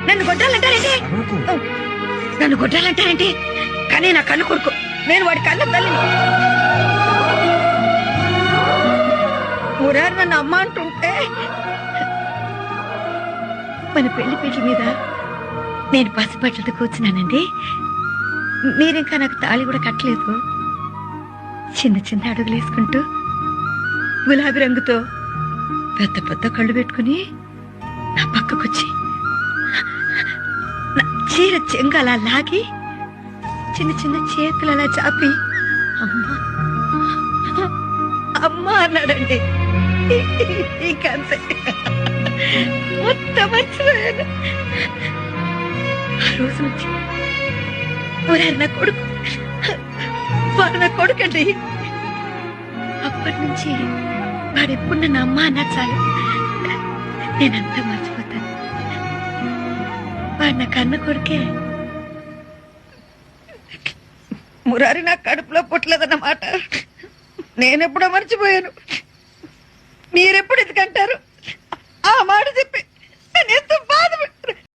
నన్ను కొట్టాలంటారేంటి? నన్ను కొట్టాలంటారేంటి? కానీ నా కన్ను కొడుకు, నేను వాడి కన్ను తల్లిని. మురారి నన్ను అమ్మ అంటుంటే మన పెళ్లి పెళ్లి మీద నేను పసిబట్టలతో కూర్చున్నానండి. మీరింకా నాకు తాళి కూడా కట్టలేదు. చిన్న చిన్న అడుగులు వేసుకుంటూ గులాబీ రంగుతో పెద్ద పెద్ద కళ్ళు పెట్టుకుని నా పక్కకొచ్చి నా చీర చెంగు అలా లాగి చిన్న చిన్న చేతులు అలా చాపి అమ్మా అమ్మా అన్నాడండి. ఇంకంతే, మొత్తం మర్చిపోయాను. ఆ రోజు నుంచి ఊరారు నా కొడుకు, వాడు నా కొడుకండి. అప్పటి నుంచి వాడెప్పుడు నన్ను అమ్మ అన్నా చాలు, నేనంతా మర్చిపోతాను. వాడు నా కన్న కొడుకే. మురారి నా కడుపులో పుట్టలేదన్నమాట నేనెప్పుడో మర్చిపోయాను. మీరెప్పుడు